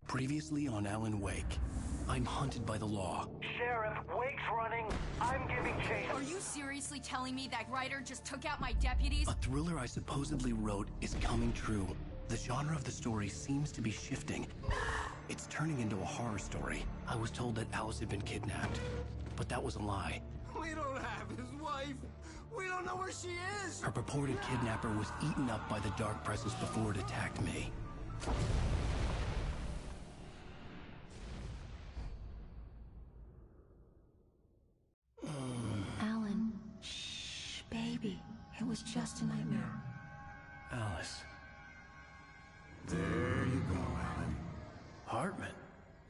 Previously on Alan Wake, I'm hunted by the law. Sheriff, Wake's running. I'm giving chase. Are you seriously telling me that writer just took out my deputies? A thriller I supposedly wrote is coming true. The genre of the story seems to be shifting. It's turning into a horror story. I was told that Alice had been kidnapped, but that was a lie. We don't have his wife. We don't know where she is. Her purported kidnapper was eaten up by the dark presence before it attacked me. Alan, shh, baby. It was just a nightmare. Alice. There you go, Alan. Hartman.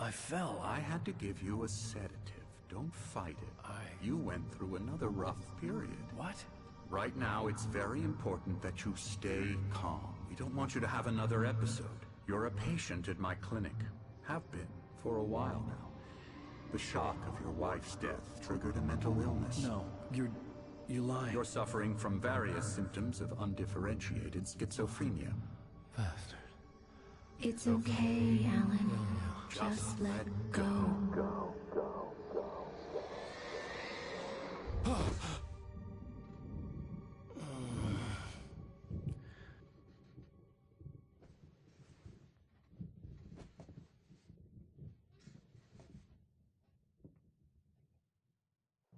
I fell. I had to give you a sedative. Don't fight it. You went through another rough period. What? Right now, it's very important that you stay calm. We don't want you to have another episode. You're a patient at my clinic. Have been for a while now. The shock of your wife's death triggered a mental illness. No, you lied. You're suffering from various symptoms of undifferentiated schizophrenia. Bastard. It's okay, Alan. Just let go.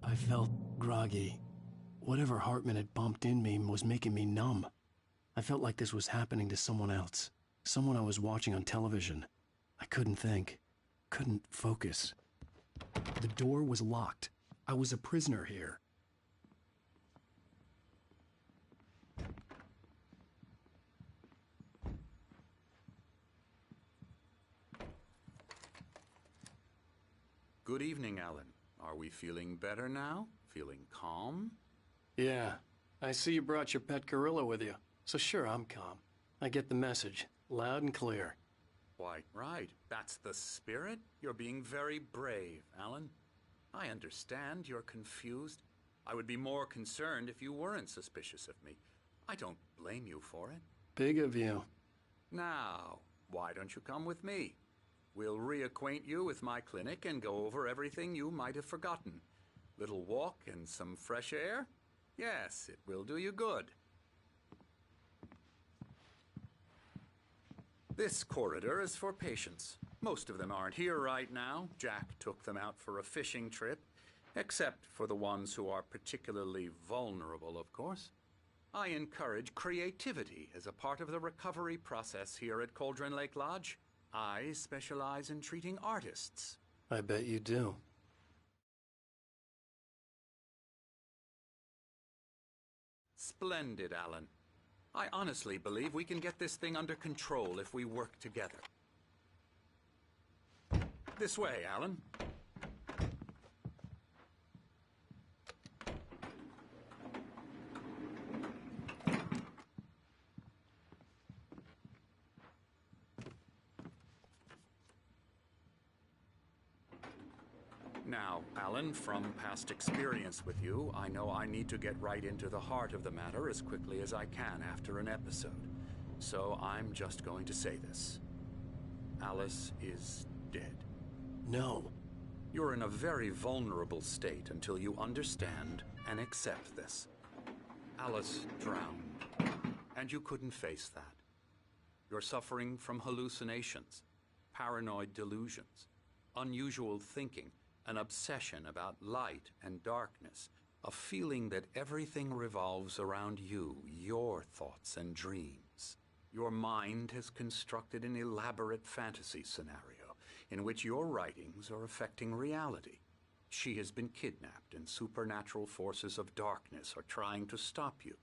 I felt groggy. Whatever Hartman had bumped in me was making me numb. I felt like this was happening to someone else. Someone I was watching on television. I couldn't think. Couldn't focus. The door was locked. I was a prisoner here. Good evening, Alan. Are we feeling better now? Feeling calm? Yeah. I see you brought your pet gorilla with you. So sure, I'm calm. I get the message. Loud and clear. Why, right. That's the spirit. You're being very brave, Alan. I understand you're confused. I would be more concerned if you weren't suspicious of me. I don't blame you for it. Big of you. Now, why don't you come with me? We'll reacquaint you with my clinic and go over everything you might have forgotten. Little walk and some fresh air? Yes, it will do you good. This corridor is for patients. Most of them aren't here right now. Jack took them out for a fishing trip, except for the ones who are particularly vulnerable, of course. I encourage creativity as a part of the recovery process here at Cauldron Lake Lodge. I specialize in treating artists. I bet you do. Splendid, Alan. I honestly believe we can get this thing under control if we work together. This way, Alan. Alan, from past experience with you, I know I need to get right into the heart of the matter as quickly as I can after an episode. So I'm just going to say this. Alice is dead. No. You're in a very vulnerable state until you understand and accept this. Alice drowned, and you couldn't face that. You're suffering from hallucinations, paranoid delusions, unusual thinking, an obsession about light and darkness, a feeling that everything revolves around you, your thoughts and dreams. Your mind has constructed an elaborate fantasy scenario in which your writings are affecting reality. She has been kidnapped, and supernatural forces of darkness are trying to stop you.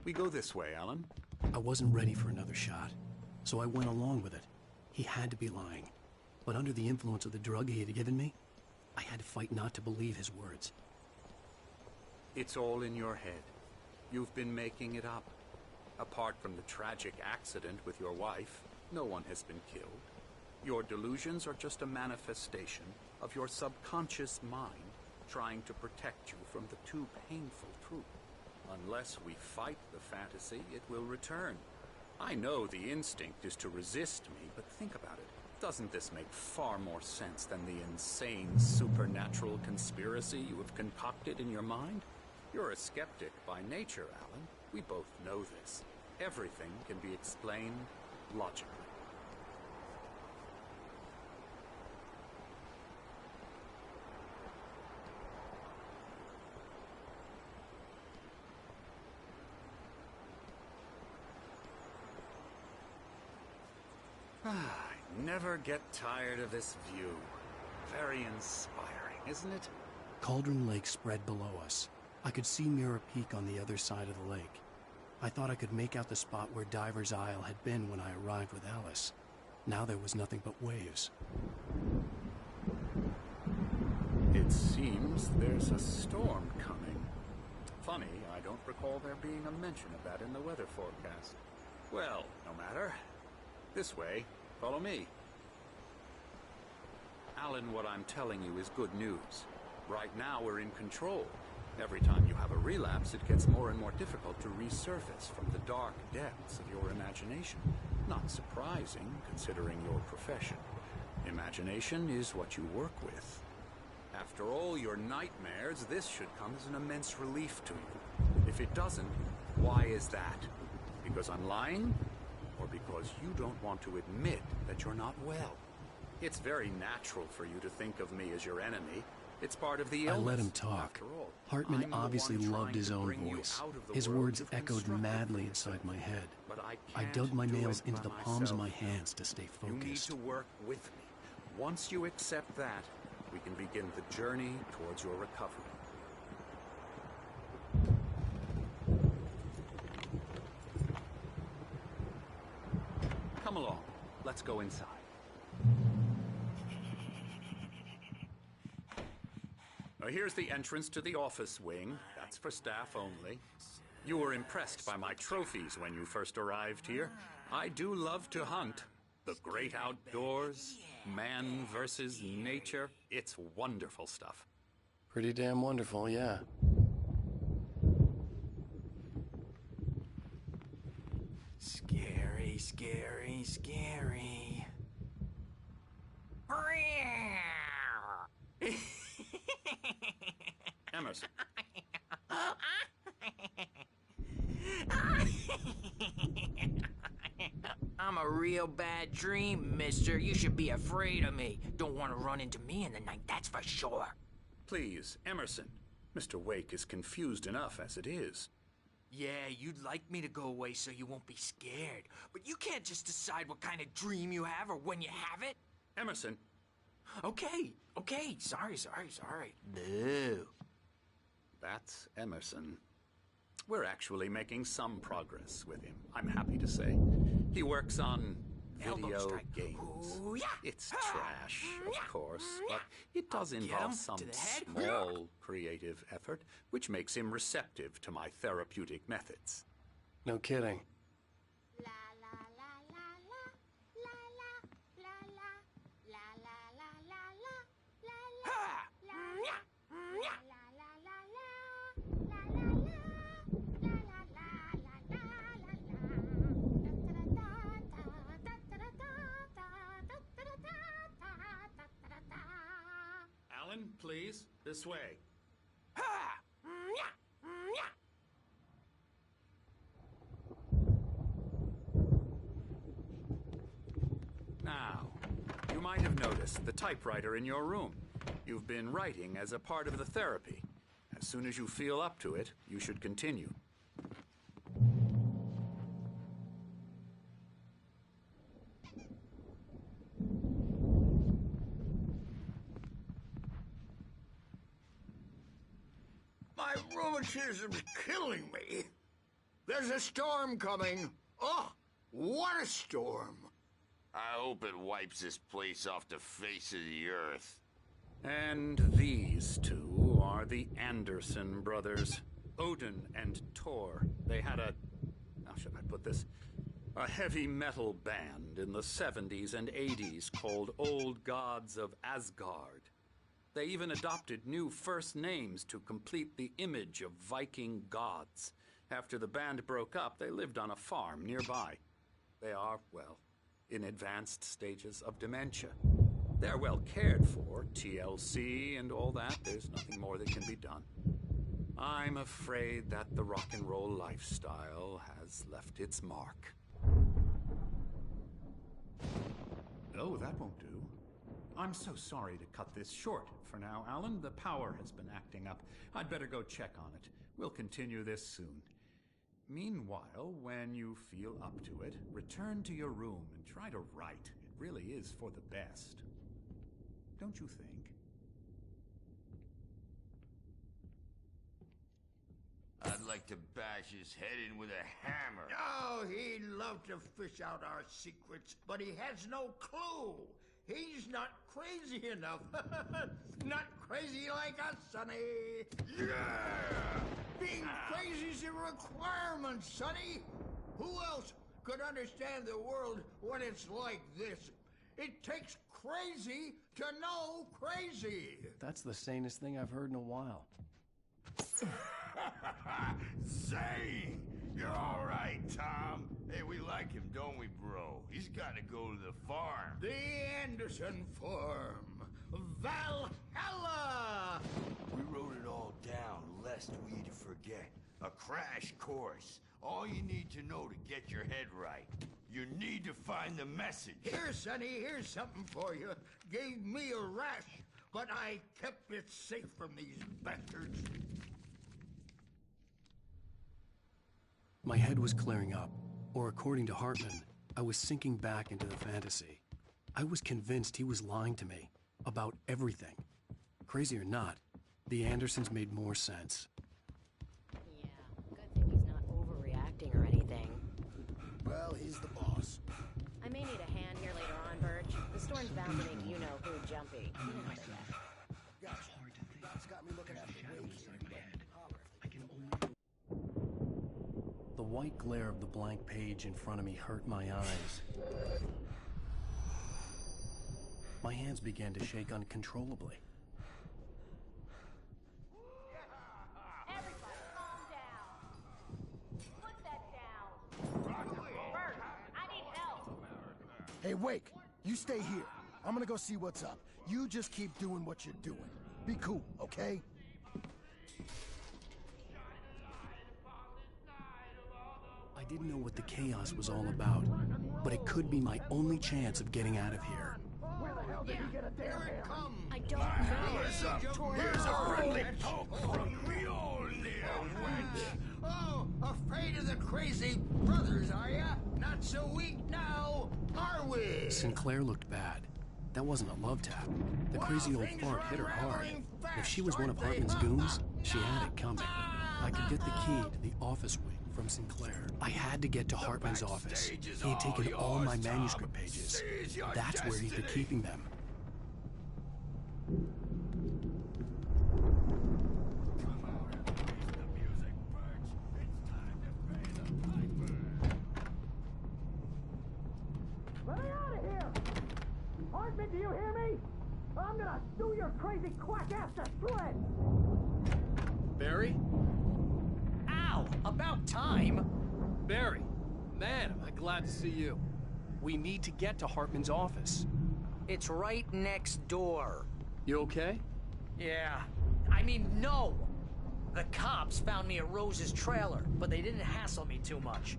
We go this way, Alan. I wasn't ready for another shot, so I went along with it. He had to be lying. But under the influence of the drug he had given me, I had to fight not to believe his words. It's all in your head. You've been making it up. Apart from the tragic accident with your wife, no one has been killed. Your delusions are just a manifestation of your subconscious mind trying to protect you from the too painful truth. Unless we fight the fantasy, it will return. I know the instinct is to resist me, but think about it. Doesn't this make far more sense than the insane supernatural conspiracy you have concocted in your mind? You're a skeptic by nature, Alan. We both know this. Everything can be explained logically. I never get tired of this view. Very inspiring, isn't it? Cauldron Lake spread below us. I could see Mirror Peak on the other side of the lake. I thought I could make out the spot where Diver's Isle had been when I arrived with Alice. Now there was nothing but waves. It seems there's a storm coming. Funny, I don't recall there being a mention of that in the weather forecast. Well, no matter. This way. Follow me. Alan, what I'm telling you is good news. Right now, we're in control. Every time you have a relapse, it gets more and more difficult to resurface from the dark depths of your imagination. Not surprising, considering your profession. Imagination is what you work with. After all your nightmares, this should come as an immense relief to you. If it doesn't, why is that? Because I'm lying? Or because you don't want to admit that you're not well? It's very natural for you to think of me as your enemy. It's part of the illness. I let him talk. After all, Hartman I'm the obviously one loved trying his to own bring you voice. out of the His world words you've echoed constructed madly for inside yourself. my head. But I can't dug my do nails it into by the palms of my myself. hands to stay You need focused. to work with me. Once you accept that, we can begin the journey towards your recovery. Come along. Let's go inside. Now, here's the entrance to the office wing. That's for staff only. You were impressed by my trophies when you first arrived here. I do love to hunt. The great outdoors, man versus nature. It's wonderful stuff. Pretty damn wonderful, yeah. Scary, scary, scary. Emerson. I'm a real bad dream, mister. You should be afraid of me. Don't want to run into me in the night, that's for sure. Please, Emerson. Mr. Wake is confused enough as it is. Yeah, you'd like me to go away so you won't be scared. But you can't just decide what kind of dream you have or when you have it. Emerson. Okay. Sorry. Boo. That's Emerson. we're actually making some progress with him, I'm happy to say. He works on video games. Ooh, yeah. It's trash, of course, but it does involve some small creative effort, which makes him receptive to my therapeutic methods. No kidding. Alan, please, this way. Now, you might have noticed the typewriter in your room. You've been writing as a part of the therapy. As soon as you feel up to it, you should continue. My rheumatism's killing me. There's a storm coming. Oh, what a storm. I hope it wipes this place off the face of the earth. And these two are the Anderson brothers, Odin and Tor. They had a, how should I put this? A heavy metal band in the 70s and 80s called Old Gods of Asgard. They even adopted new first names to complete the image of Viking gods. After the band broke up, they lived on a farm nearby. They are, well, in advanced stages of dementia. They're well cared for, TLC and all that. There's nothing more that can be done. I'm afraid that the rock and roll lifestyle has left its mark. Oh, that won't do. I'm so sorry to cut this short for now, Alan. The power has been acting up. I'd better go check on it. We'll continue this soon. Meanwhile, when you feel up to it, return to your room and try to write. It really is for the best. Don't you think? I'd like to bash his head in with a hammer. Oh, he'd love to fish out our secrets, but he has no clue. He's not crazy enough. Not crazy like us, Sonny. Yeah! Being crazy's a requirement, Sonny. Who else could understand the world when it's like this? It takes crazy to know crazy. That's the sanest thing I've heard in a while. Zane! You're all right, Tom. Hey, we like him, don't we, bro? He's got to go to the farm. The Anderson Farm. Valhalla! We wrote it all down, lest we forget. A crash course. All you need to know to get your head right. You need to find the message. Here, Sonny, here's something for you. Gave me a rash, but I kept it safe from these bastards. My head was clearing up, or according to Hartman, I was sinking back into the fantasy. I was convinced he was lying to me about everything. Crazy or not, the Andersons made more sense. Yeah, good thing he's not overreacting or anything. Well, he's the boss. I may need a hand here later on, Birch. The storm's bound to make you-know-who jumpy. You know how they get. Gotcha. It's got me looking at the wake here. The white glare of the blank page in front of me hurt my eyes. My hands began to shake uncontrollably. Everybody, calm down. Put that down. Bert, I need help. Hey, Wake, you stay here. I'm gonna go see what's up. You just keep doing what you're doing. Be cool, okay? I didn't know what the chaos was all about, but it could be my only chance of getting out of here. Where the hell did he get a damn Here it hammer? comes. I don't know. Here's a friendly poke from Mjolnir, wench. Oh, afraid of the crazy brothers, are ya? Not so weak now, are we? Sinclair looked bad. That wasn't a love tap. The crazy old fart hit her hard. If she was one of Hartman's goons, she had it coming. I could get the key to the office wing from Sinclair. I had to get to Hartman's office. He had taken all my manuscript pages. That's where he'd be keeping them. Let me out of here! Hartman, do you hear me? I'm gonna sue your crazy quack ass to shreds! Barry? Ow! About time! Barry! Man, am I glad to see you. We need to get to Hartman's office. It's right next door. You okay? Yeah. I mean, no! The cops found me at Rose's trailer, but they didn't hassle me too much.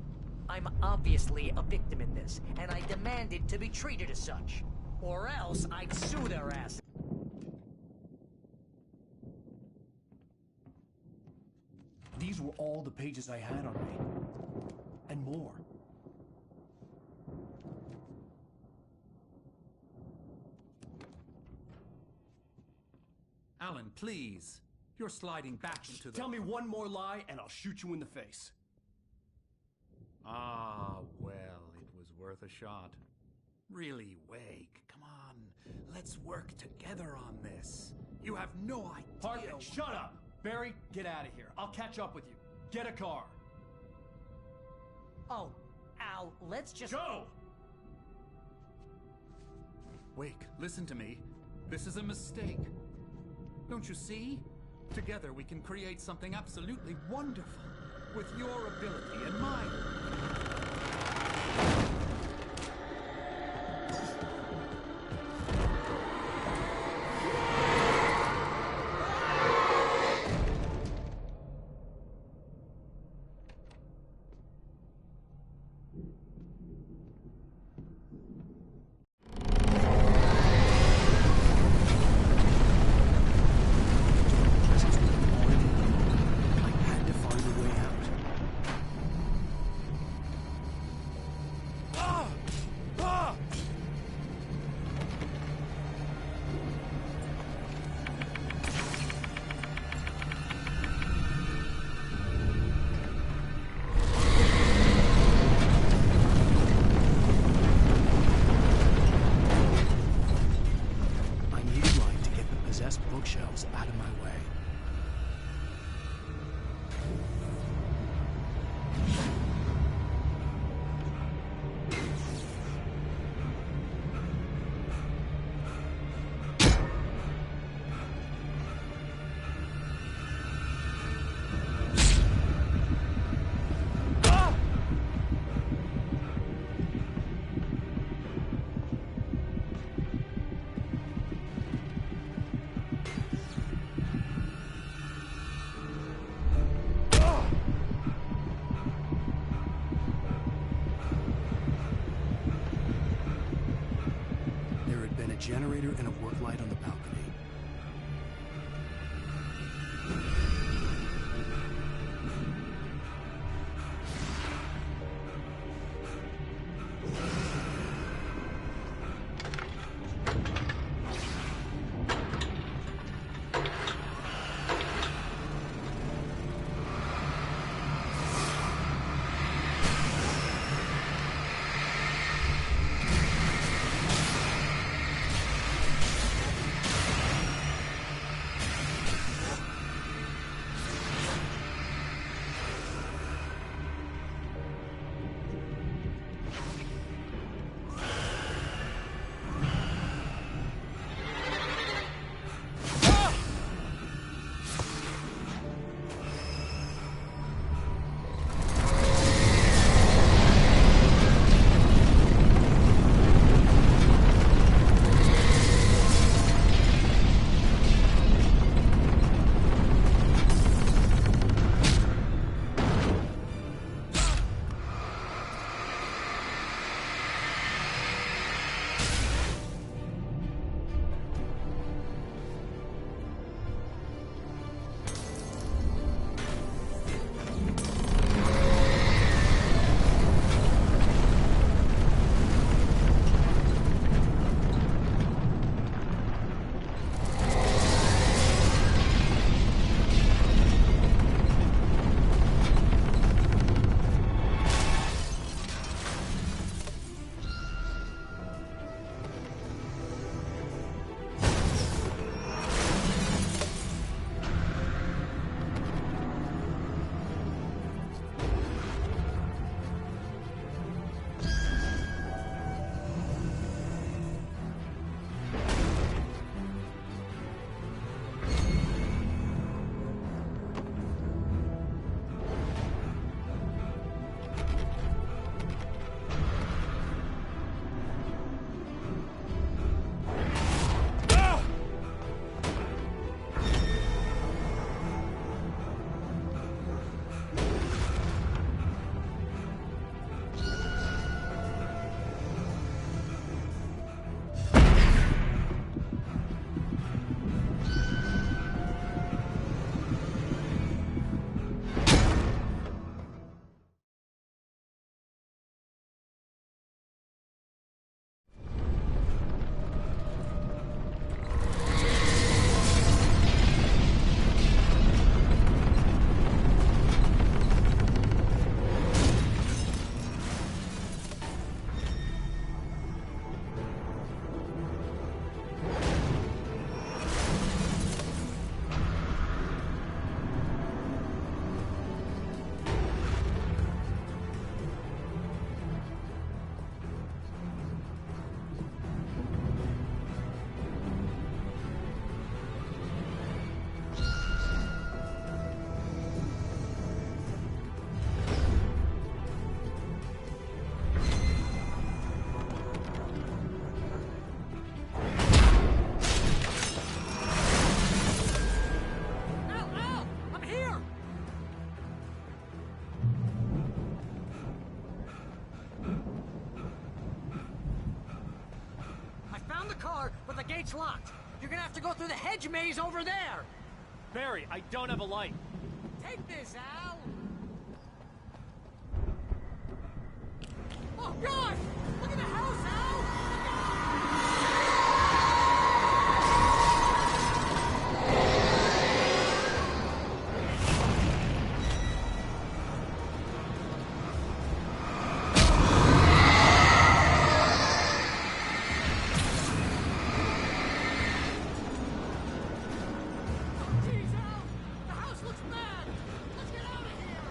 I'm obviously a victim in this, and I demanded to be treated as such. Or else I'd sue their ass. These were all the pages I had on me. And more. Alan, please. You're sliding back into the... Tell me one more lie and I'll shoot you in the face. Ah, well, it was worth a shot. Really, Wake, come on. Let's work together on this. You have no idea... Hartman, shut up! Barry, get out of here. I'll catch up with you. Get a car. Oh, Al, let's just... Go! Wake, listen to me. This is a mistake. Don't you see? Together we can create something absolutely wonderful. With your ability and mine. Bookshelves out of my way. Generator and a work light on the balcony. found the car, but the gate's locked. You're gonna have to go through the hedge maze over there. Barry, I don't have a light. Take this, Al. Oh, God! Look at the house, Al! Jeez, Al! The house looks bad! Let's get out of here!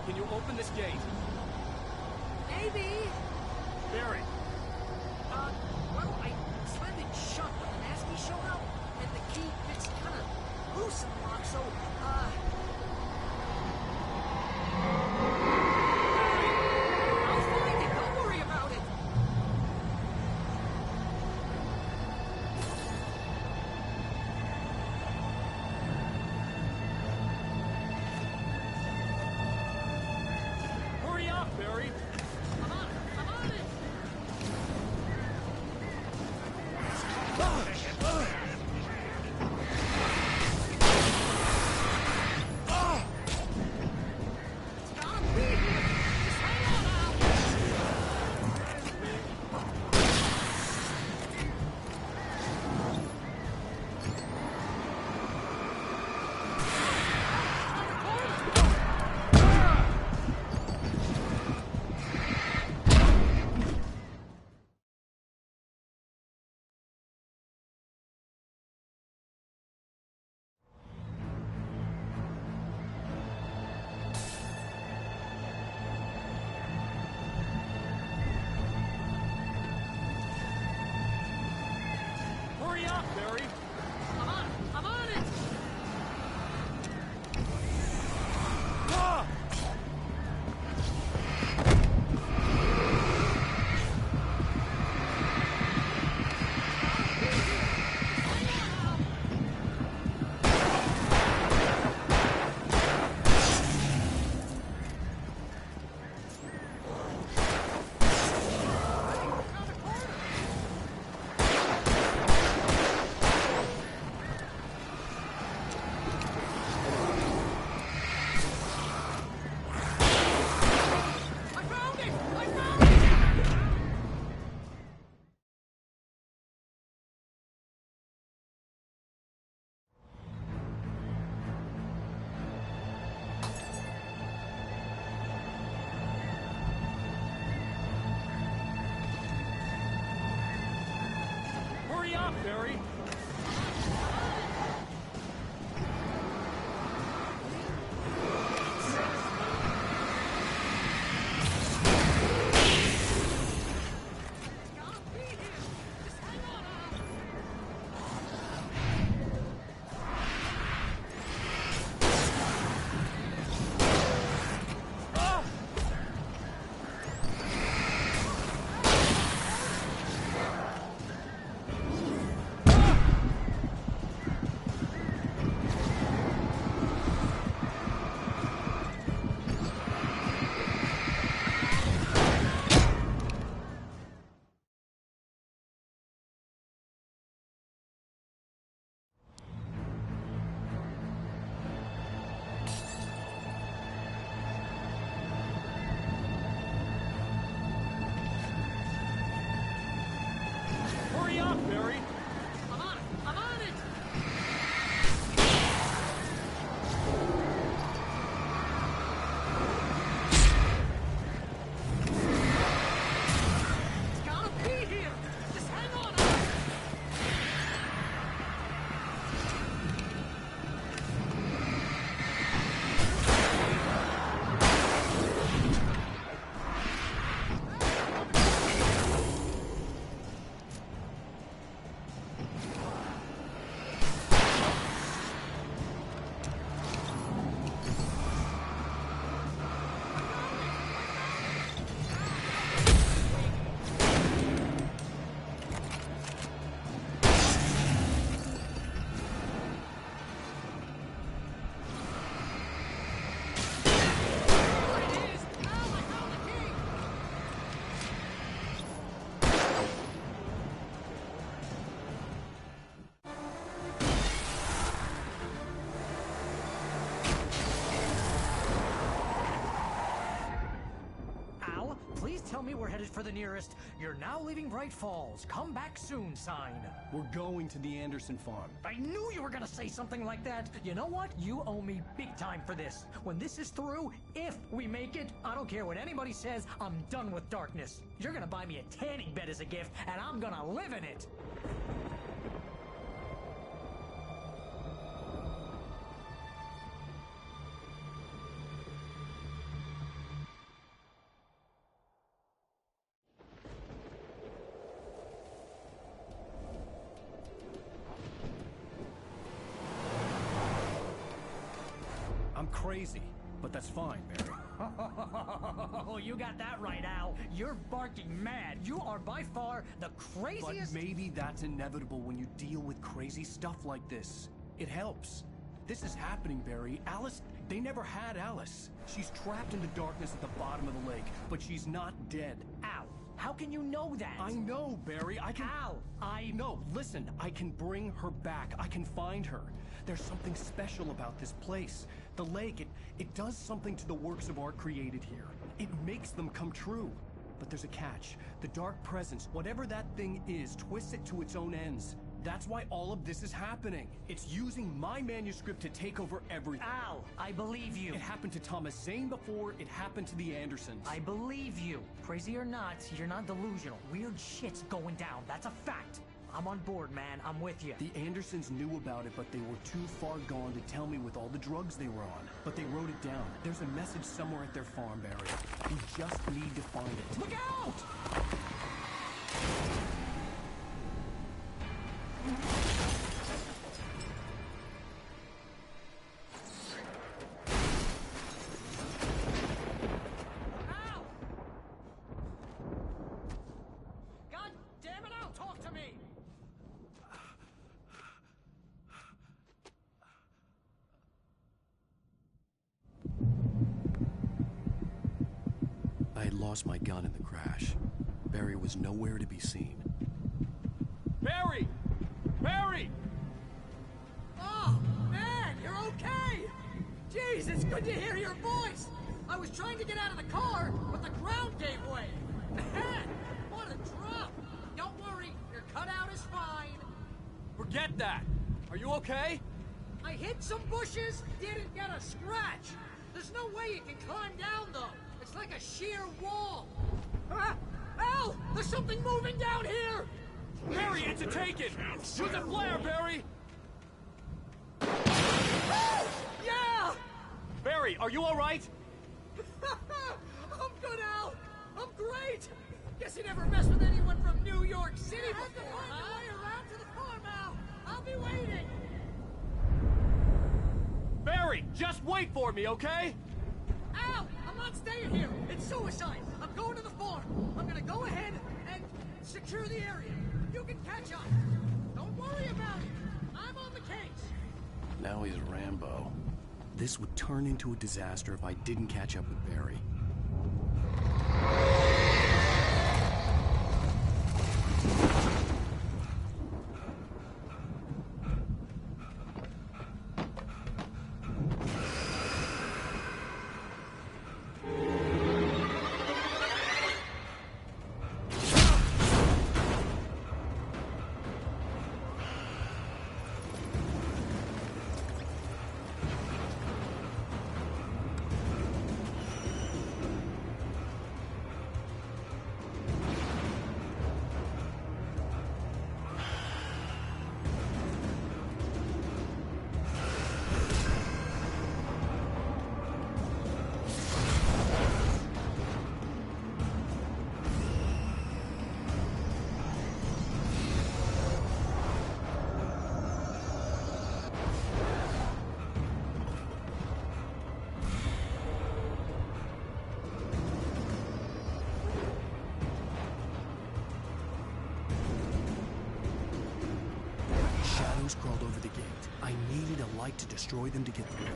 can you open this gate? Maybe. Barry. Well, I slammed it shut when the Nasty showed up, and the key fits kind of loose in the lock, so, I'll find it, don't worry about it. Hurry up, Barry. I'm on it. It's gotta be here. Just hang on now. Hurry up, Barry. I'm on it. I found it! I found it! Hurry up, Barry. It's gotta be here. Just hang on now. Hurry up, Barry. I'm on it. I'm on it. It's gotta be here. Just hang on now. There it is. Now I found the key. Al, please tell me we're headed for the nearest "You're now leaving Bright Falls. Come back soon" sign. We're going to the Anderson farm. I knew you were gonna say something like that. You know what? You owe me big time for this. When this is through, if we make it, I don't care what anybody says, I'm done with darkness. You're gonna buy me a tanning bed as a gift, and I'm gonna live in it. crazy, but that's fine, Barry. Oh, you got that right, Al. You're barking mad. You are by far the craziest... But maybe that's inevitable when you deal with crazy stuff like this. It helps. This is happening, Barry. Alice, they never had Alice. She's trapped in the darkness at the bottom of the lake, but she's not dead. Al, how can you know that? I know, Barry. I can... Al, No, listen. I can bring her back. I can find her. There's something special about this place. The lake, it does something to the works of art created here. It makes them come true. But there's a catch. The dark presence, whatever that thing is, twists it to its own ends. That's why all of this is happening. It's using my manuscript to take over everything. Al, I believe you. It happened to Thomas Zane before, it happened to the Andersons. I believe you. Crazy or not, you're not delusional. Weird shit's going down. That's a fact. I'm on board, man. I'm with you. The Andersons knew about it, but they were too far gone to tell me with all the drugs they were on. But they wrote it down. There's a message somewhere at their farm, Barry. We just need to find it. Look out! God damn it, Al, talk to me! I had lost my gun in the crash. Barry was nowhere to be seen. Barry! Barry! Oh, man, you're okay! Jeez, it's good to hear your voice! I was trying to get out of the car, but the ground gave way! Man, what a drop! Don't worry, your cutout is fine! Forget that! Are you okay? I hit some bushes, didn't get a scratch! There's no way you can climb down, though! It's like a sheer wall! Ah! Al! There's something moving down here! Barry, it's a take-it! Shoot the flare, Barry! Yeah! Barry, are you alright? I'm good, Al! I'm great! Guess you never mess with anyone from New York City before, huh? Way around to the farm, Al! I'll be waiting! Barry, just wait for me, okay? Al! I'm not staying here! It's suicide! I'm going to the farm! I'm gonna go ahead and secure the area. You can catch up. Don't worry about it. I'm on the case. Now he's Rambo. This would turn into a disaster if I didn't catch up with Barry. Crawled over the gate. I needed a light to destroy them to get through.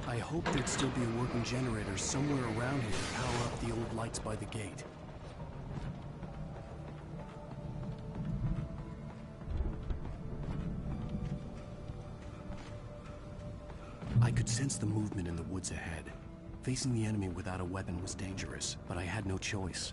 I hoped there'd still be a working generator somewhere around here to power up the old lights by the gate. I could sense the movement in the woods ahead. Facing the enemy without a weapon was dangerous, but I had no choice.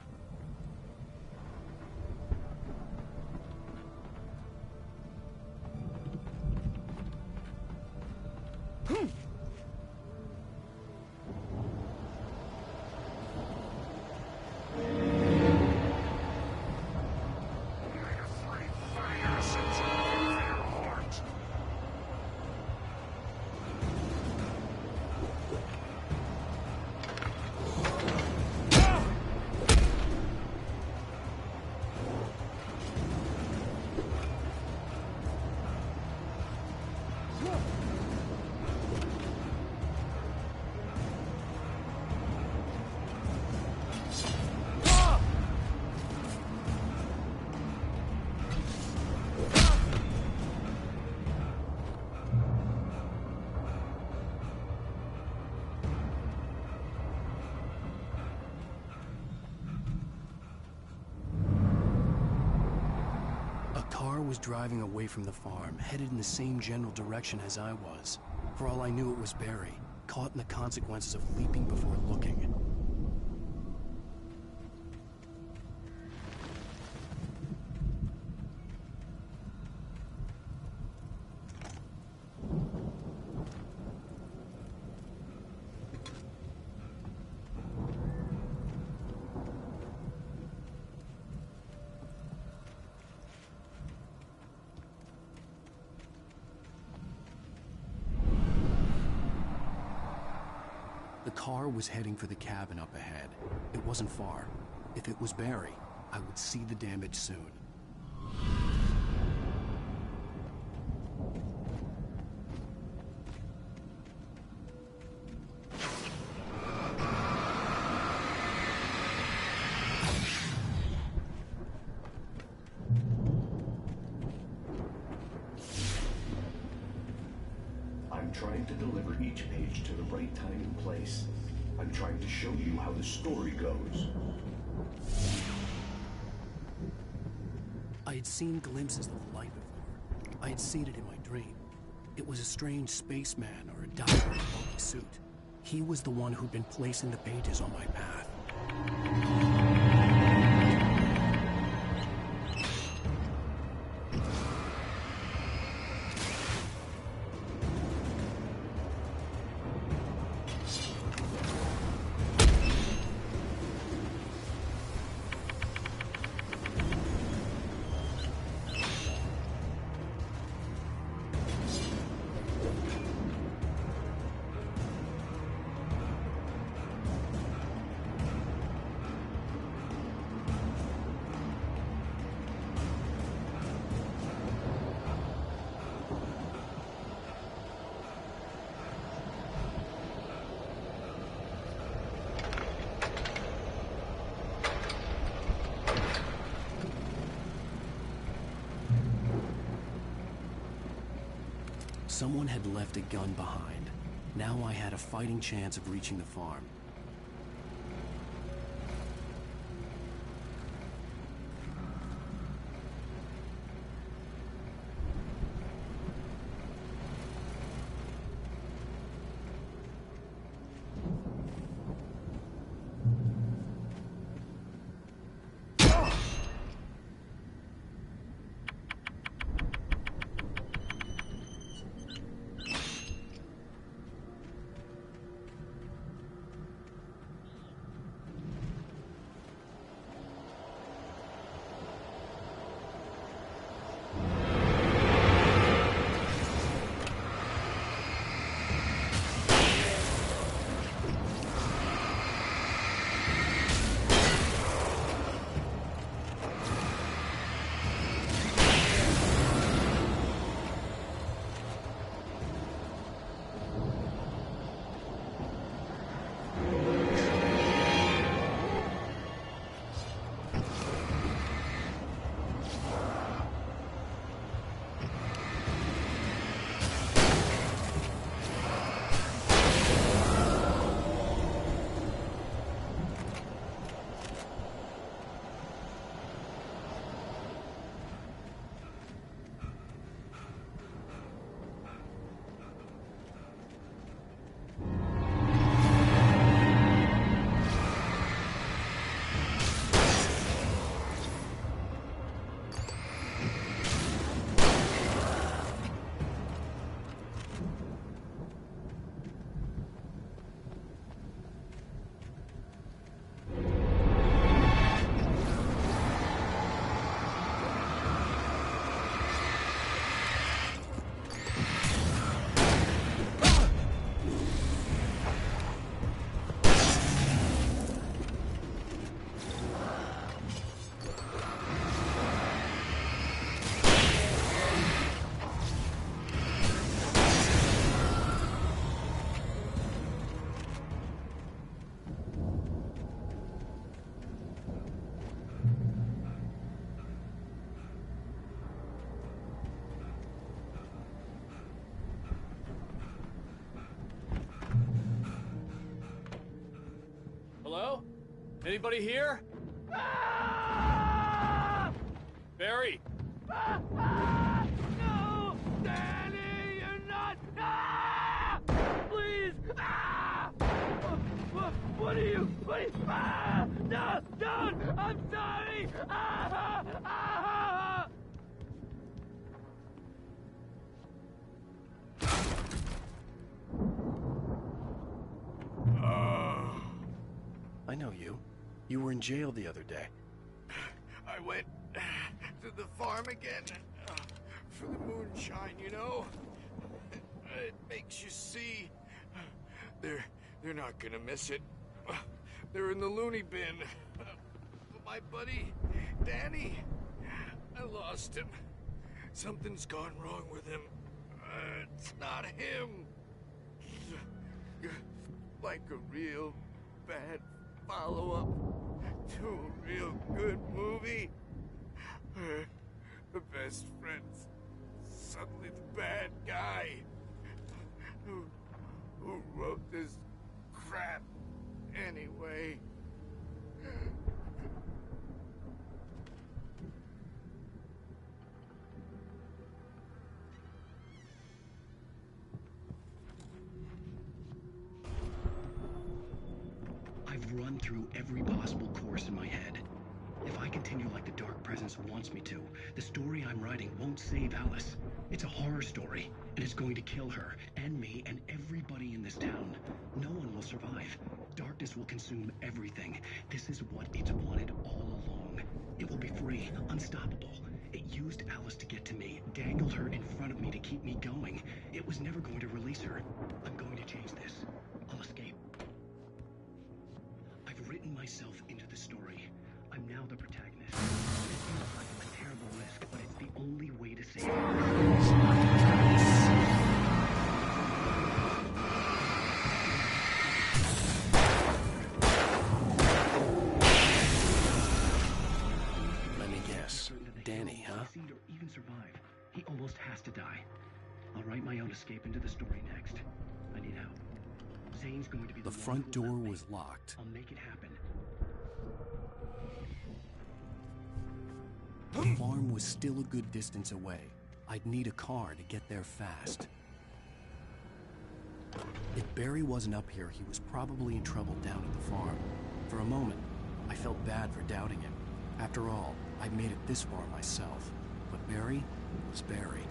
was driving away from the farm, headed in the same general direction as I was. For all I knew, it was Barry, caught in the consequences of leaping before looking. The car was heading for the cabin up ahead. It wasn't far. If it was Barry, I would see the damage soon. I'm trying to deliver each page to the right time and place. I'm trying to show you how the story goes. I had seen glimpses of the light before. I had seen it in my dream. It was a strange spaceman or a diver in a bulky suit. He was the one who'd been placing the pages on my path. Someone had left a gun behind. Now I had a fighting chance of reaching the farm. Hello? Anybody here? Barry! you, please. Ah! No, don't! I'm sorry! Ah! Ah! I know you. You were in jail the other day. I went to the farm again for the moonshine, you know? It makes you see. They're not gonna miss it. They're in the loony bin. But my buddy, Danny, I lost him. Something's gone wrong with him. It's not him. Like a real bad follow-up to a real good movie. The best friend's suddenly the bad guy. Who wrote this crap anyway? I've run through every possible course in my head. If I continue like the Dark Presence wants me to, the story I'm writing won't save Alice. It's a horror story, and it's going to kill her, and me, and everybody in this town. No one will survive. Darkness will consume everything. This is what it's wanted all along. It will be free, unstoppable. It used Alice to get to me, dangled her in front of me to keep me going. It was never going to release her. I'm going to change this. I'll escape. I've written myself into the story. I'm now the protagonist. It feels like a terrible risk, but it's the only way to save her. Let me guess. Danny, huh? Succeed or even survive. He almost has to die. I'll write my own escape into the story next. I need help. Zane's going to be the front door was locked. I'll make it happen. The farm was still a good distance away. I'd need a car to get there fast. If Barry wasn't up here, he was probably in trouble down at the farm. For a moment, I felt bad for doubting him. After all, I'd made it this far myself. But Barry was Barry.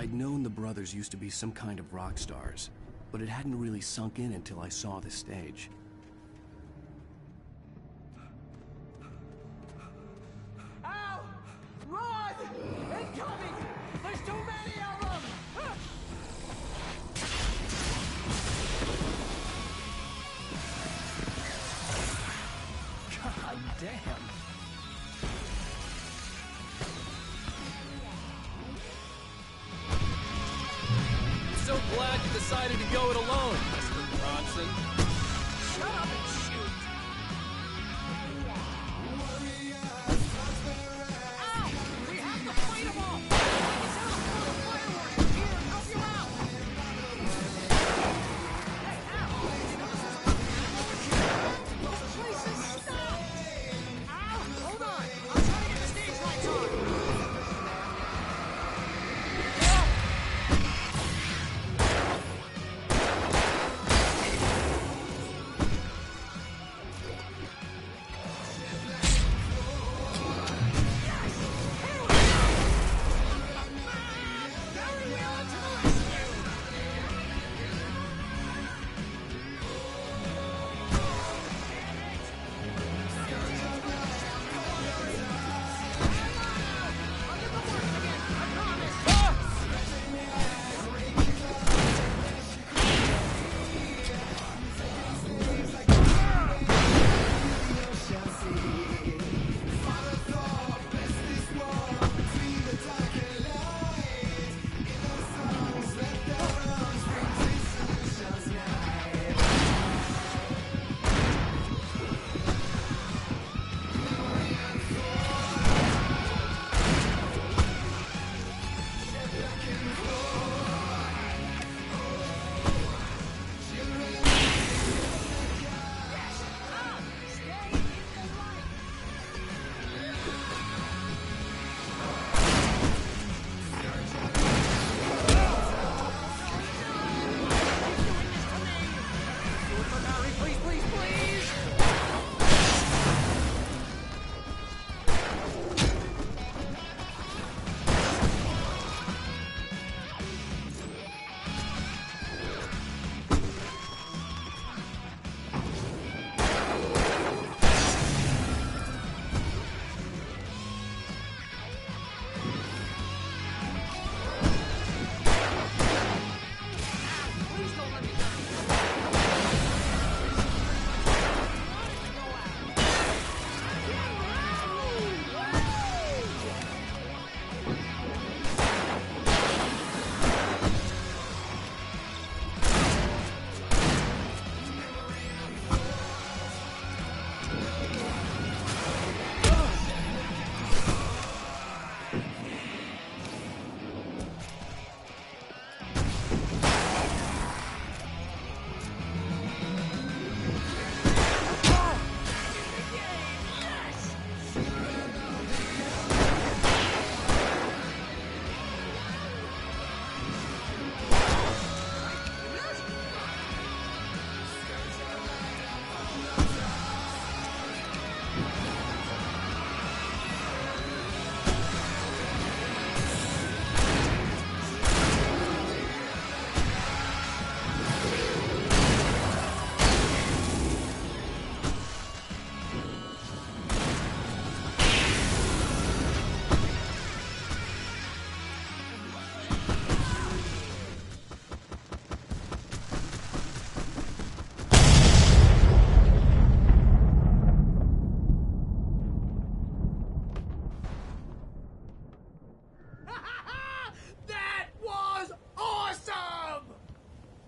I'd known the brothers used to be some kind of rock stars, but it hadn't really sunk in until I saw the stage. Al! Run! Incoming! There's too many of them! God damn. So glad you decided to go it alone, Mr. Bronson. Shut up and shoot! Ow! We have to fight them all! It's out for the fireworks! Here, help you out! Hey, Al! You know this is this place is stopped! Al, hold on! I'm trying to get the stage lights on!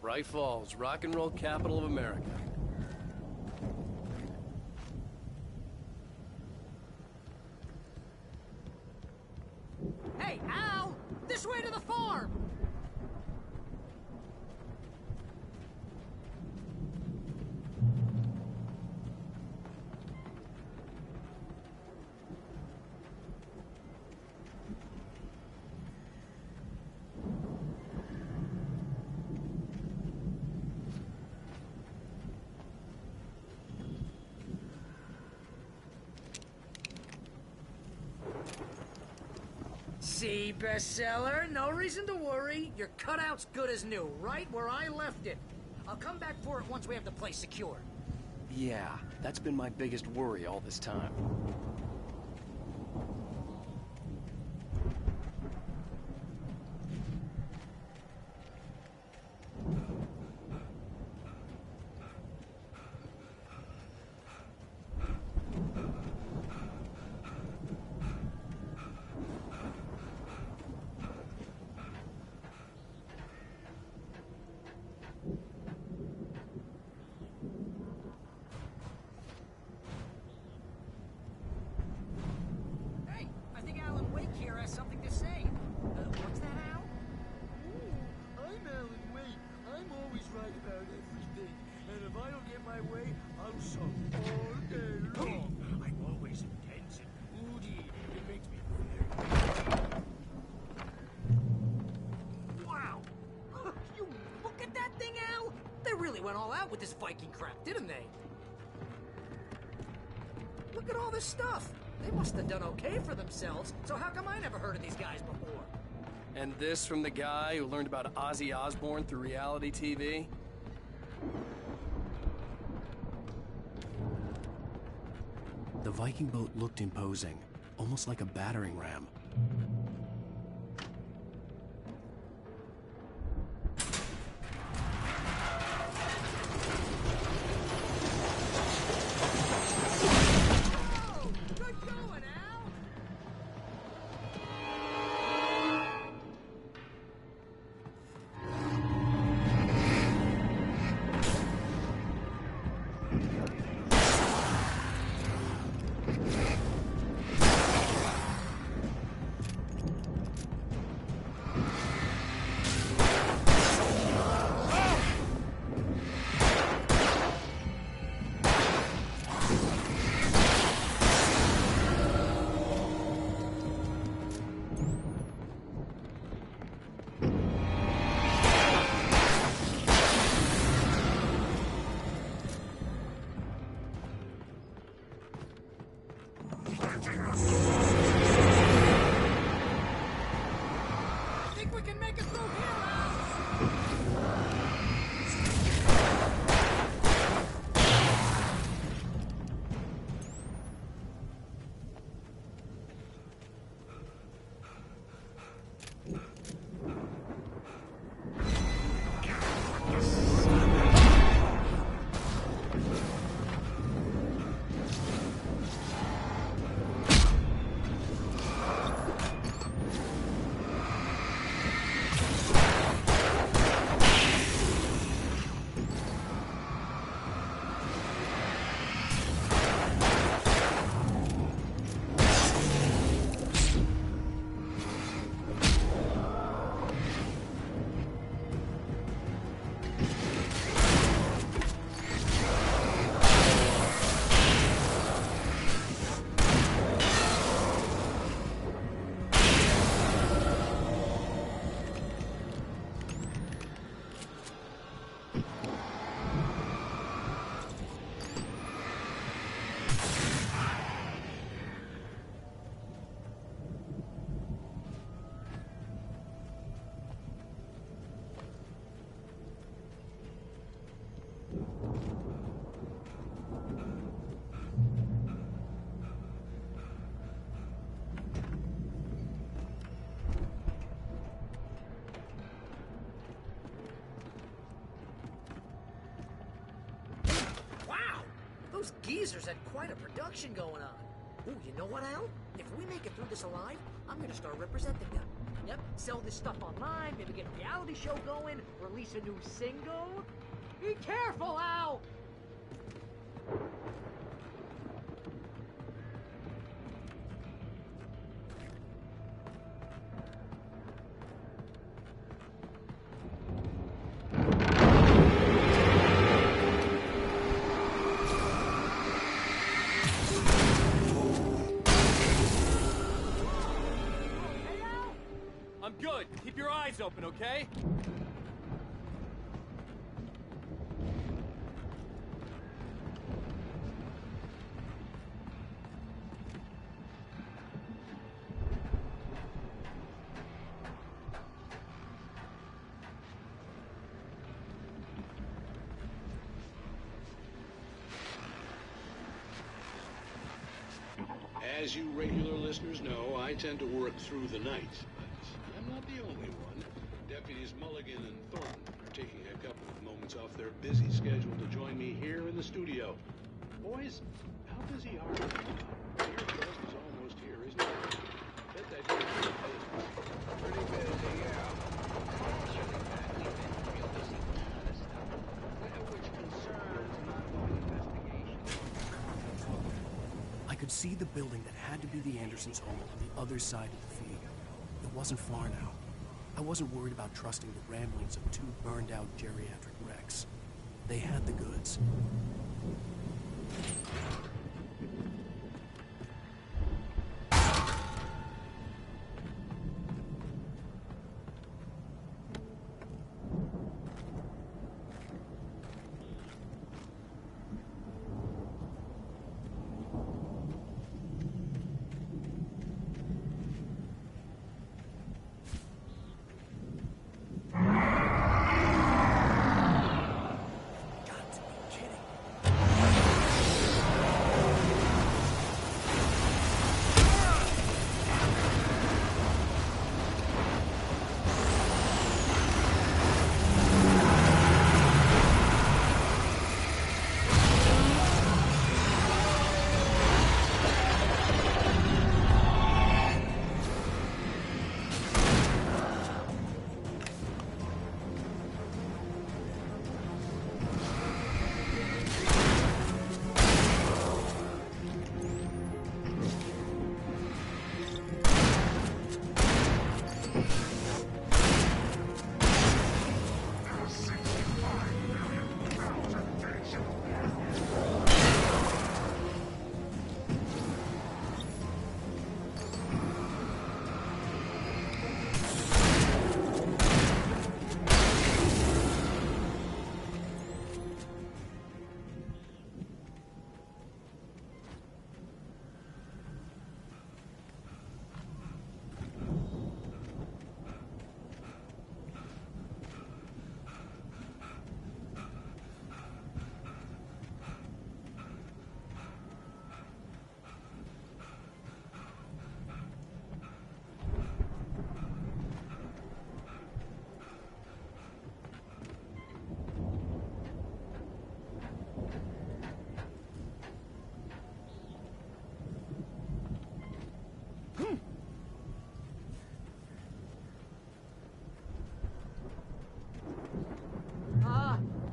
Bright Falls, rock and roll capital of America. Hey, Al! This way to the farm! See, bestseller, no reason to worry. Your cutout's good as new, right where I left it. I'll come back for it once we have the place secure. Yeah, that's been my biggest worry all this time. Hey, I think Alan Wake here has something to say. What's that, Al? I'm Alan Wake. I'm always right about everything. And if I don't get my way, I'll solve all day long. I'm always intense and moody. It makes me very... Wow! You look at that thing, Al! They really went all out with this Viking crap, didn't they? Look at all this stuff. They must have done okay for themselves, so how come I never heard of these guys before? And this from the guy who learned about Ozzy Osbourne through reality TV? The Viking boat looked imposing, almost like a battering ram. Good going, Al! Think we can make it through here, Al? Those geezers had quite a production going on. Ooh, you know what, Al? If we make it through this alive, I'm gonna start representing them. Yep, sell this stuff online, maybe get a reality show going, release a new single. Be careful, Al! I'm good. Keep your eyes open, okay? As you regular listeners know, I tend to work through the night, but I'm not the only one. Deputies Mulligan and Thornton are taking a couple of moments off their busy schedule to join me here in the studio. Boys, how busy are you? Your trust is almost here, isn't it? Bet that you're pretty busy, yeah. Which concerns an ongoing investigation. I could see the building that had to be the Andersons' home on the other side of the field. It wasn't far now. I wasn't worried about trusting the ramblings of two burned-out geriatric wrecks. They had the goods.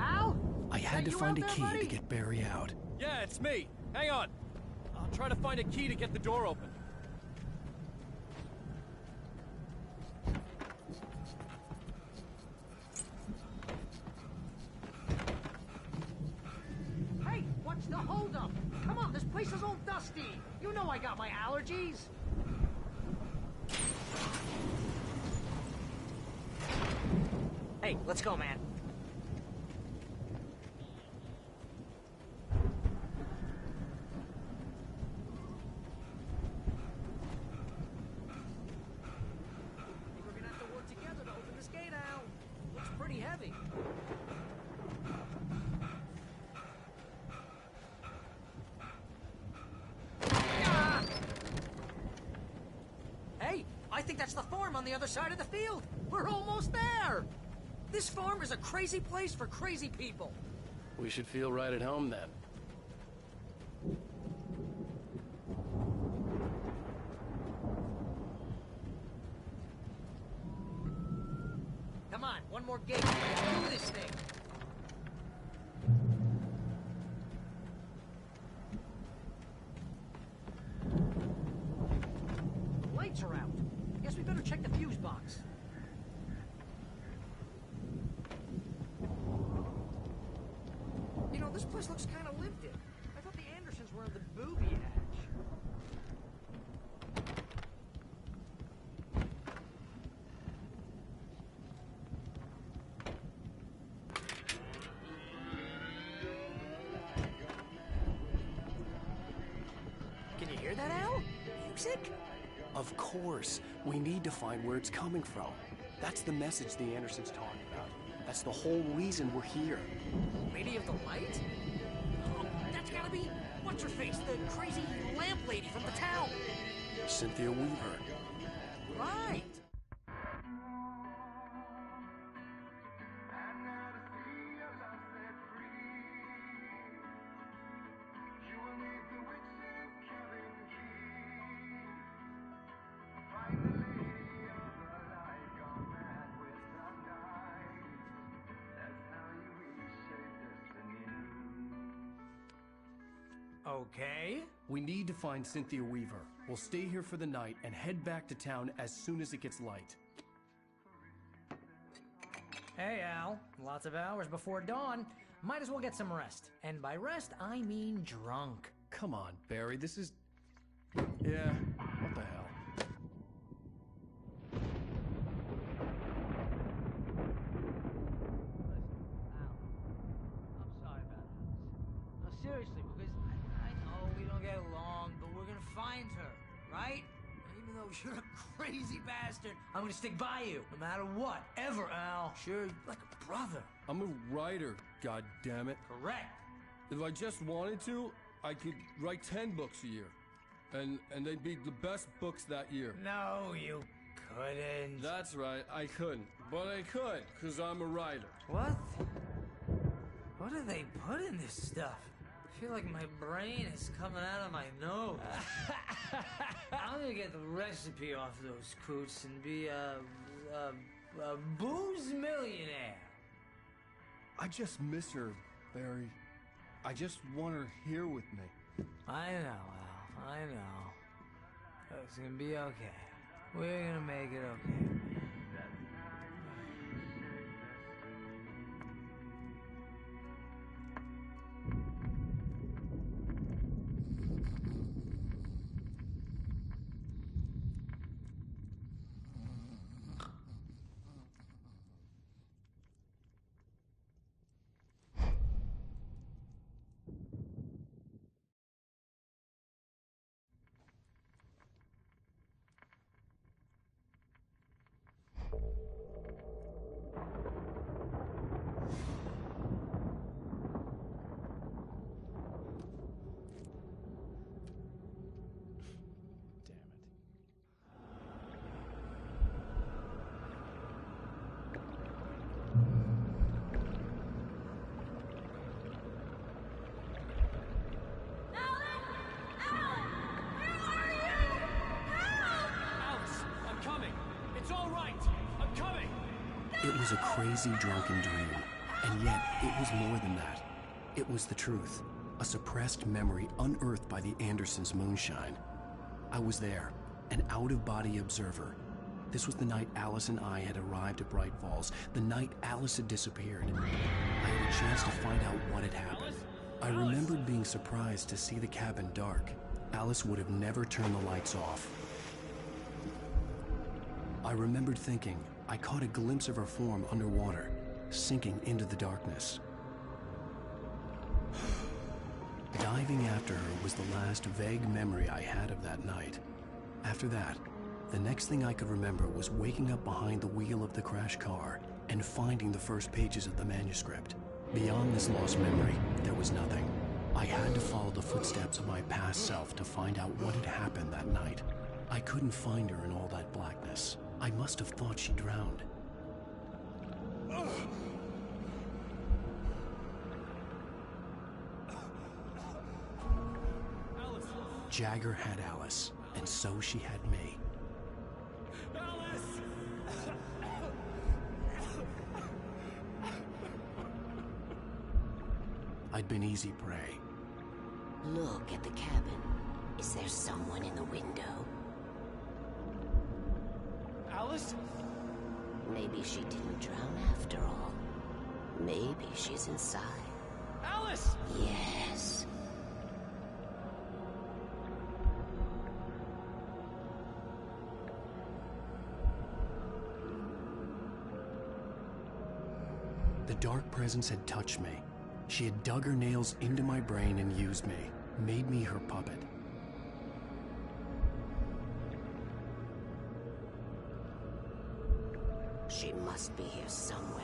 Al? I had to find a key to get Barry out. Yeah, it's me. Hang on. I'll try to find a key to get the door open. Hey, what's the holdup? Come on, this place is all dusty. You know I got my allergies. Hey, let's go, man. We're gonna have to work together to open this gate, Al. Looks pretty heavy. Ah! Hey, I think that's the farm on the other side of the field. We're almost there. This farm is a crazy place for crazy people. We should feel right at home then. Come on, one more gate. Let's do this thing. The lights are out. Guess we better check the fuse box. You know, this place looks kind of lived in. I thought the Andersons were on the booby edge. Can you hear that, Al? Music? Of course. We need to find where it's coming from. That's the message the Andersons talking about. That's the whole reason we're here. Lady of the Light? Oh, that's gotta be... What's-her-face? The crazy lamp lady from the town. Cynthia Weaver. Right. Okay. We need to find Cynthia Weaver. We'll stay here for the night and head back to town as soon as it gets light. Hey, Al. Lots of hours before dawn. Might as well get some rest. And by rest, I mean drunk. Come on, Barry, this is... Yeah, what the hell? I'm sorry about Alice. No, seriously, because I know we don't get along, but we're gonna find her, right? And even though you're a crazy bastard, I'm gonna stick by you, no matter what, ever, Al. Sure, like a brother. I'm a writer, goddammit. Correct. If I just wanted to, I could write 10 books a year. And they'd be the best books that year. No, you couldn't. That's right, I couldn't. But I could, because I'm a writer. What? What do they put in this stuff? I feel like my brain is coming out of my nose. I'm gonna get the recipe off those coots and be a booze millionaire. I just miss her, Barry. I just want her here with me. I know, Al. I know. It's gonna be okay. We're gonna make it okay. It was a crazy drunken dream, and yet it was more than that. It was the truth, a suppressed memory unearthed by the Andersons' moonshine. I was there, an out-of-body observer. This was the night Alice and I had arrived at Bright Falls, the night Alice had disappeared. I had a chance to find out what had happened. I remembered being surprised to see the cabin dark. Alice would have never turned the lights off. I remembered thinking I caught a glimpse of her form underwater, sinking into the darkness. Diving after her was the last vague memory I had of that night. After that, the next thing I could remember was waking up behind the wheel of the crashed car and finding the first pages of the manuscript. Beyond this lost memory, there was nothing. I had to follow the footsteps of my past self to find out what had happened that night. I couldn't find her in all that blackness. I must have thought she drowned. Alice! Jagger had Alice, and so she had me. Alice! I'd been easy prey. Look at the cabin. Is there someone in the window? Alice? Maybe she didn't drown after all. Maybe she's inside. Alice! Yes. The dark presence had touched me. She had dug her nails into my brain and used me, made me her puppet. She must be here somewhere.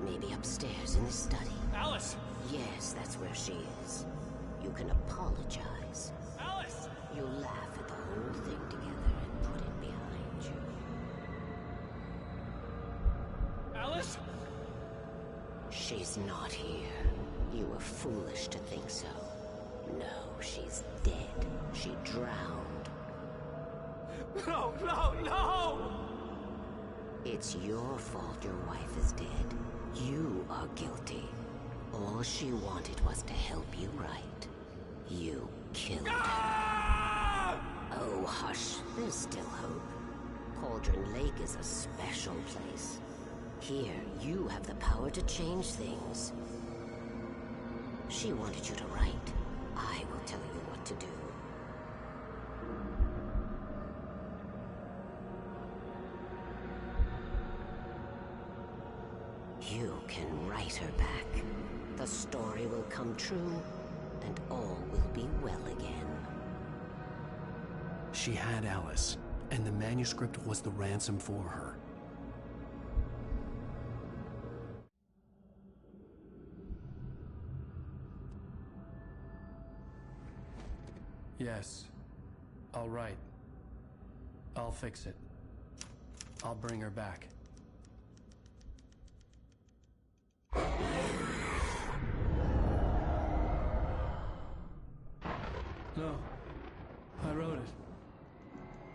Maybe upstairs in the study. Alice! Yes, that's where she is. You can apologize. Alice! You'll laugh at the whole thing together and put it behind you. Alice? She's not here. You were foolish to think so. No, she's dead. She drowned. No, no, no! It's your fault your wife is dead. You are guilty. All she wanted was to help you right. You killed her. Oh, hush. There's still hope. Cauldron Lake is a special place. Here, you have the power to change things. She wanted you to write. I will tell you what to do. You can write her back. The story will come true, and all will be well again. She had Alice, and the manuscript was the ransom for her. Yes. All right. I'll fix it. I'll bring her back. No. I wrote it.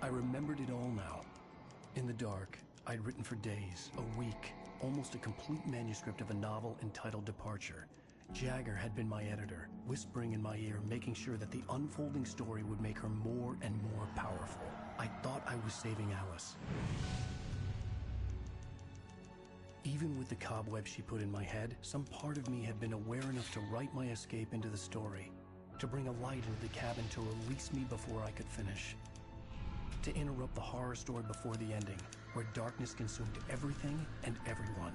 I remembered it all now. In the dark, I'd written for days, a week, almost a complete manuscript of a novel entitled Departure. Jagger had been my editor, whispering in my ear, making sure that the unfolding story would make her more and more powerful. I thought I was saving Alice. Even with the cobweb she put in my head, some part of me had been aware enough to write my escape into the story, to bring a light into the cabin to release me before I could finish, to interrupt the horror story before the ending, where darkness consumed everything and everyone.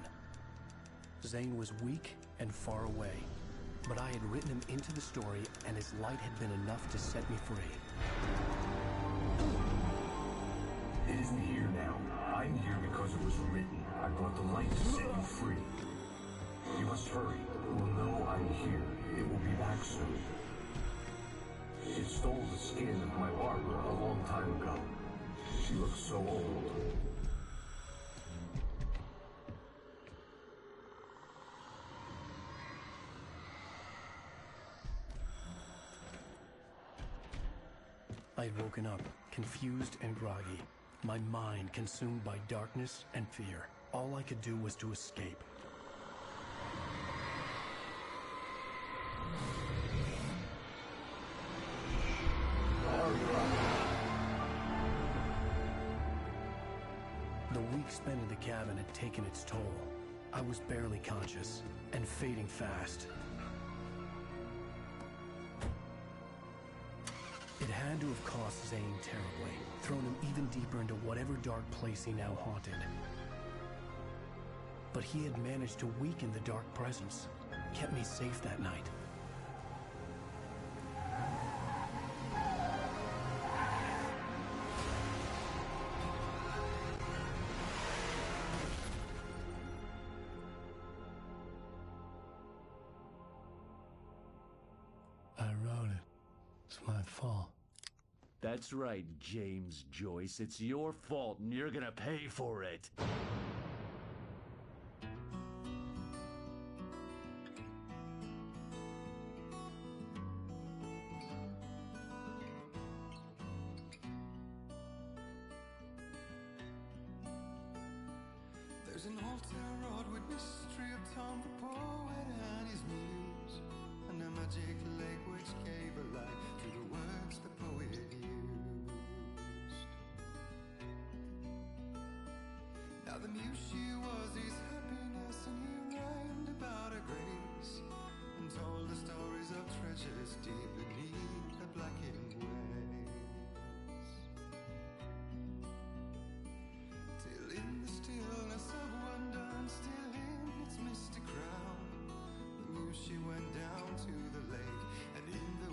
Zane was weak and far away, but I had written him into the story, and his light had been enough to set me free. It isn't here now. I'm here because it was written. I brought the light to set you free. You must hurry. It will know I'm here. It will be back soon. It stole the skin of my Barbara a long time ago. She looks so old. I had woken up, confused and groggy, my mind consumed by darkness and fear. All I could do was to escape. The week spent in the cabin had taken its toll. I was barely conscious, and fading fast. It had to have cost Zane terribly, thrown him even deeper into whatever dark place he now haunted. But he had managed to weaken the dark presence, kept me safe that night. I wrote it. It's my fault. That's right, James Joyce. It's your fault, and you're gonna pay for it. There's an old town road with mystery of Tom the poet and his muse, and a magic lake which gave a light to the words the poet used. Now the muse she was his happiness, and he rhymed about her grace, and told the stories of treasures deep beneath the blackened waves. Till in the stillness of wonder, and still in its misty crown, the muse she went down to the lake, and in the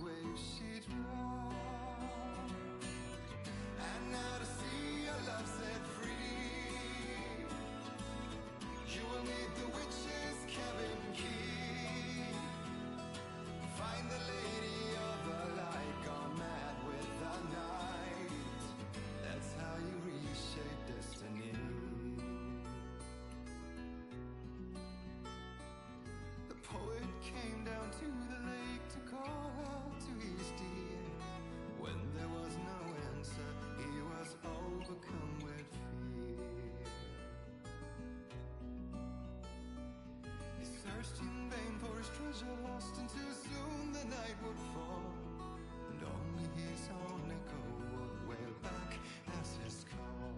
treasure lost, and too soon the night would fall, and only his own echo would wail back as his call.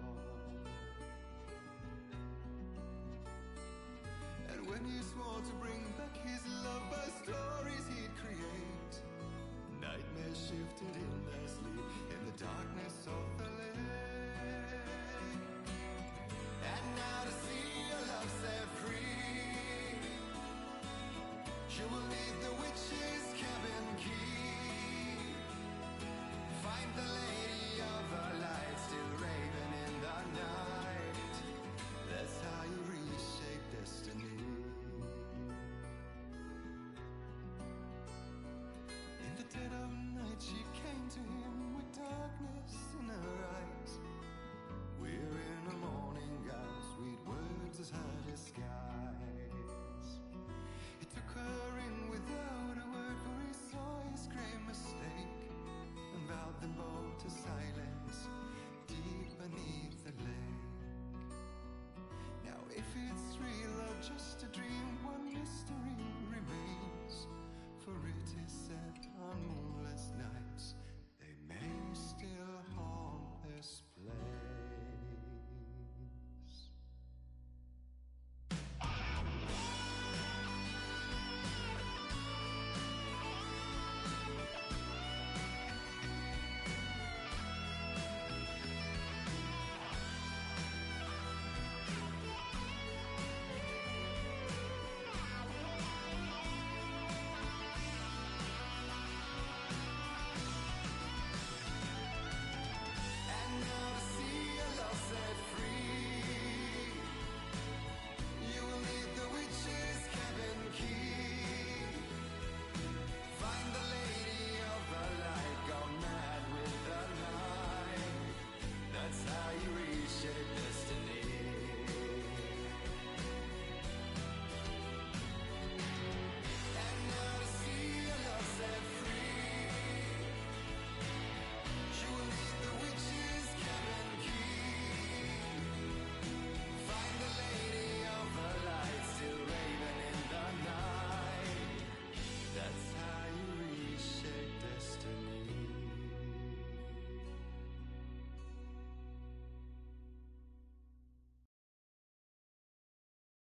And when he swore to bring